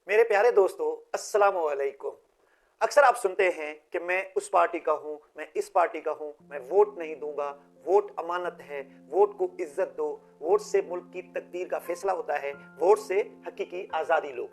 मेरे प्यारे दोस्तों, अस्सलाम वालेकुम। अक्सर आप सुनते हैं कि मैं उस पार्टी का हूं, मैं इस पार्टी का हूं, मैं वोट नहीं दूंगा, वोट अमानत है, वोट को इज्जत दो, वोट से मुल्क की तकदीर का फैसला होता है, वोट से हकीकी आजादी लो।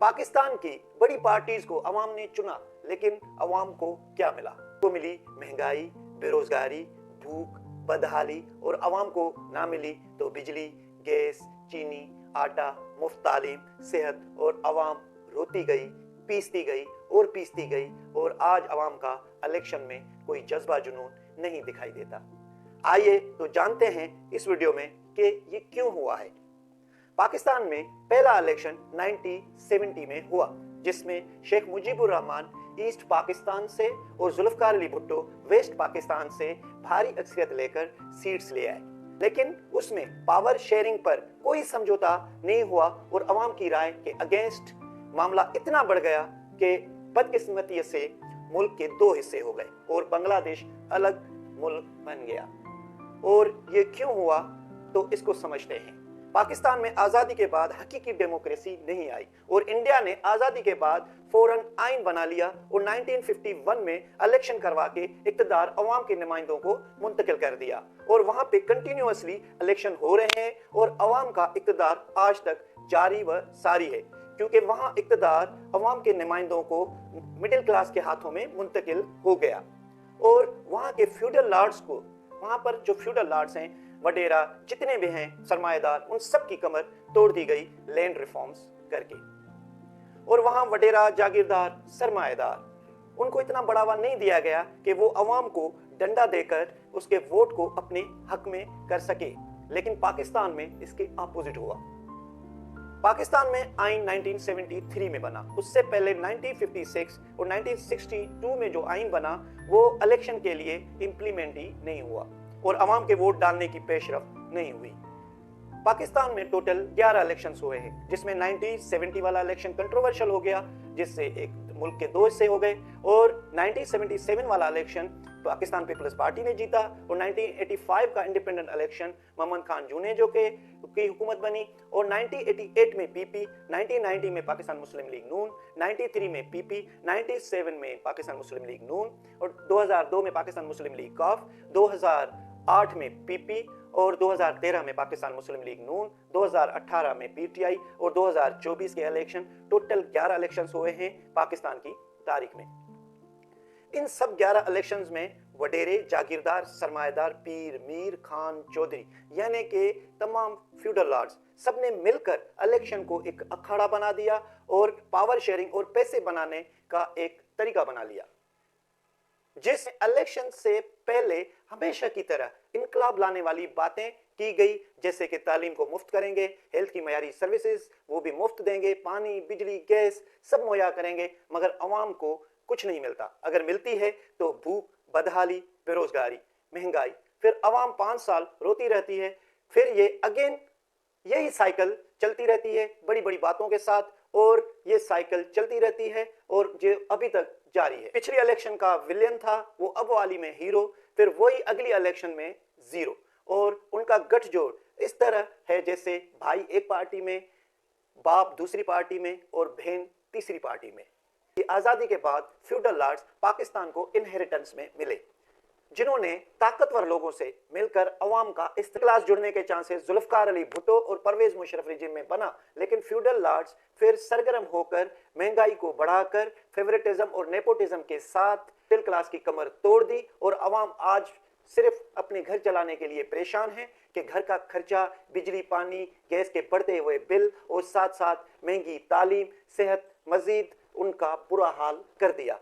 पाकिस्तान की बड़ी पार्टीज को अवाम ने चुना, लेकिन अवाम को क्या मिला? को मिली महंगाई, बेरोजगारी, भूख, बदहाली, और अवाम को ना मिली तो बिजली, गैस, चीनी, आटा, मुफ्त तालीम, सेहत, और अवाम रोती गई, पीसती गई और पीसती गई, और आज अवाम का इलेक्शन में कोई जज्बा जुनून नहीं दिखाई देता। आइए तो जानते हैं इस वीडियो में कि ये क्यों हुआ है। पाकिस्तान में पहला इलेक्शन 1970 में हुआ, जिसमें शेख मुजीबुर रहमान ईस्ट पाकिस्तान से और जुल्फकार अली भुट्टो वेस्ट पाकिस्तान से भारी अक्सरियत लेकर सीट्स ले आए, लेकिन उसमें पावर शेयरिंग पर कोई समझौता नहीं हुआ और अवाम की राय के अगेंस्ट मामला इतना बढ़ गया कि बदकिस्मती से मुल्क के दो हिस्से हो गए और बांग्लादेश अलग मुल्क बन गया। और ये क्यों हुआ, तो इसको समझते हैं। पाकिस्तान में आजादी के बाद हकीकी डेमोक्रेसी नहीं आई और इंडिया ने आजादी के बाद फौरन आइन बना लिया और 1951 में इलेक्शन करवा के इक्तदार अवाम के नुमाइंदों को मुंतकिल कर दिया, और वहां पे कंटिन्यूअसली इलेक्शन हो रहे हैं और अवाम का इक्तदार आज तक जारी व सारी है, क्योंकि वहां इक्तदार अवाम के नुमाइंदों को मिडिल क्लास के हाथों में मुंतकिल हो गया। और वहां के फ्यूडल लॉर्ड्स को, वहां पर जो फ्यूडल लॉर्ड्स हैं, वडेरा, जितने भी हैं सरमाएदार, उन सब की कमर तोड़ दी गई लैंड रिफॉर्म्स करके। और वहां वडेरा, जागीरदार, सरमाएदार, उनको इतना बढ़ावा नहीं दिया गया कि वो अवाम को डंडा देकर उसके वोट को अपने हक में कर सके। लेकिन पाकिस्तान में इसके ऑपोजिट हुआ। पाकिस्तान में आइन 1973 में बना, उससे पहले 1956 और 1962 में जो आइन बना वो इलेक्शन के लिए इंप्लीमेंट ही नहीं हुआ और अवाम के वोट डालने की पेशरफ नहीं हुई। पाकिस्तान में टोटल 11 इलेक्शंस हुए हैं, जिसमें 1970 वाला इलेक्शन कंट्रोवर्शियल हो गया, जिससे एक मुल्क के दो हिस्से हो गए, और 1977 वाला इलेक्शन पाकिस्तान पीपल्स पार्टी ने जीता, और 1985 का इंडिपेंडेंट इलेक्शन मोहम्मद खान जूनेजो की हुकूमत बनी, और 1988 में पीपी, 1990 में पाकिस्तान मुस्लिम लीग नून, 93 में पीपी, 97 में पाकिस्तान मुस्लिम लीग नून, और 2002 में पाकिस्तान मुस्लिम लीग कॉफ, 2008 में पीपी, और 2013 में पाकिस्तान मुस्लिम लीग नून, 2018 में पीटीआई, और 2024 के इलेक्शन, टोटल 11 इलेक्शंस हुए हैं पाकिस्तान की तारीख में। इन सब 11 इलेक्शंस में वडेरे, जागीरदार, सरमाएदार, पीर, मीर, खान, चौधरी, यानी कि तमाम फ्यूडल लॉर्ड्स, सबने मिलकर इलेक्शन को एक अखाड़ा बना दिया और पावर शेयरिंग और पैसे बनाने का एक तरीका बना लिया, जिस इलेक्शन से पहले हमेशा की तरह इनकलाब लाने वाली बातें की गई, जैसे कि तालीम को मुफ्त करेंगे, हेल्थ की मयारी सर्विसेज वो भी मुफ्त देंगे, पानी, बिजली, गैस सब मुहैया करेंगे, मगर अवाम को कुछ नहीं मिलता। अगर मिलती है तो भूख, बदहाली, बेरोजगारी, महंगाई। फिर अवाम 5 साल रोती रहती है, फिर ये अगेन यही साइकिल चलती रहती है बड़ी बड़ी बातों के साथ, और ये साइकिल चलती रहती है और जो अभी तक जारी है। पिछली इलेक्शन का विलेन था वो अब वाली में हीरो, फिर वही अगली इलेक्शन में जीरो, और उनका गठजोड़ इस तरह है जैसे भाई एक पार्टी में, बाप दूसरी पार्टी में और बहन तीसरी पार्टी में। ये आजादी के बाद फ्यूडल लॉर्ड्स पाकिस्तान को इनहेरिटेंस में मिले, जिन्होंने ताकतवर लोगों से मिलकर अवाम का इख्तिलाफ जुड़ने के चांसेस जुल्फकार अली भुट्टो और परवेज मुशर्रफ रिजिम में बना, लेकिन फ्यूडल लॉर्ड्स फिर सरगर्म होकर महंगाई को बढ़ाकर फेवरेटिज्म और नेपोटिज्म के साथ मिडिल क्लास की कमर तोड़ दी, और अवाम आज सिर्फ अपने घर चलाने के लिए परेशान है कि घर का खर्चा, बिजली, पानी, गैस के बढ़ते हुए बिल, और साथ साथ महंगी तालीम, सेहत, मजीद उनका बुरा हाल कर दिया।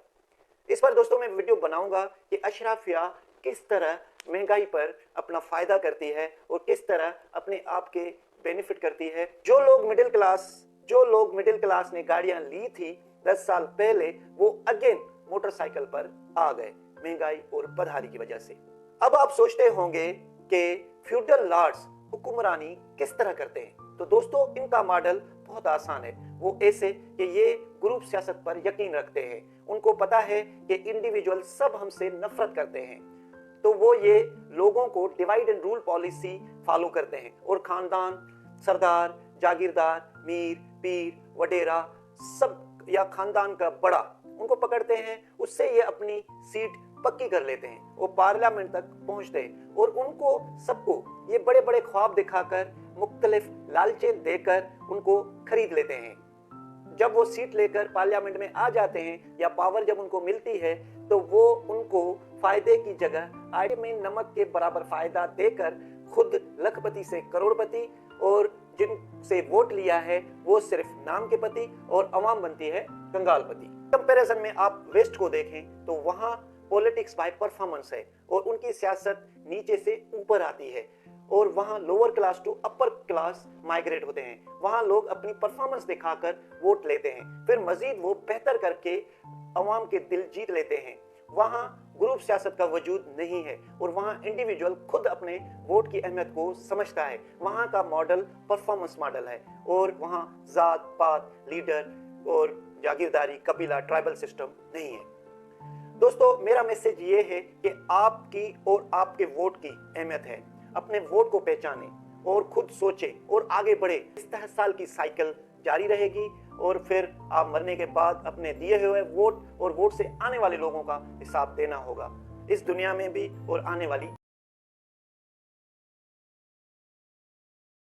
इस पर दोस्तों मैं वीडियो बनाऊंगा कि अशराफिया किस तरह महंगाई पर अपना फायदा करती है और किस तरह अपने आप के बेनिफिट करती है। जो लोग मिडिल क्लास ने गाड़ियां ली थी 10 साल पहले, वो अगेन मोटरसाइकिल पर आ गए महंगाई और बदहाली की वजह से। अब आप सोचते होंगे कि फ्यूडल लॉर्ड्स हुक्मरानी किस तरह करते हैं, तो दोस्तों इनका मॉडल बहुत आसान है। वो ऐसे कि ये ग्रुप सियासत पर यकीन रखते हैं, उनको पता है कि इंडिविजुअल सब हमसे नफरत करते हैं, तो वो ये लोगों को divide and rule policy follow करते हैं, और खानदान, सरदार, जागीरदार, मीर, पीर, वडेरा सब या खानदान का बड़ा उनको पकड़ते हैं, उससे ये अपनी सीट पक्की कर लेते हैं और पार्लियामेंट तक पहुंचते हैं और उनको सबको ये बड़े बड़े ख्वाब दिखाकर मुख्तलिफ लालचें देकर उनको खरीद लेते हैं। जब वो सीट लेकर पार्लियामेंट में आ जाते हैं या पावर जब उनको मिलती है तो वो उनको फायदे की जगह आटे में नमक के बराबर फायदा देकर खुद लखपति से करोड़पति और जिनसे वोट लिया है वो सिर्फ नाम के पति और अवाम बनती है कंगालपति। कंपैरिजन में आप वेस्ट को देखें तो वहां पॉलिटिक्स बाय परफॉर्मेंस है और उनकी सियासत नीचे से ऊपर आती है और वहां lower class to upper class migrate होते हैं। वहां लोग अपनी परफॉर्मेंस दिखाकर वोट लेते हैं, फिर मजीद वो बेहतर करके अवाम के दिल जीत लेते हैं। वहां ग्रुप सियासत का वजूद नहीं है और वहां इंडिविजुअल खुद अपने वोट की अहमियत को समझता है। वहां का मॉडल परफॉर्मेंस मॉडल है और वहां जात पात लीडर और जागीरदारी कबीला ट्राइबल सिस्टम नहीं है। दोस्तों, मेरा मैसेज ये है कि आपकी और आपके वोट की अहमियत है। अपने वोट को पहचानें और खुद सोचें और आगे बढ़े। इस 10 साल की साइकिल जारी रहेगी और फिर आप मरने के बाद अपने दिए हुए वोट और वोट से आने वाले लोगों का हिसाब देना होगा, इस दुनिया में भी और आने वाली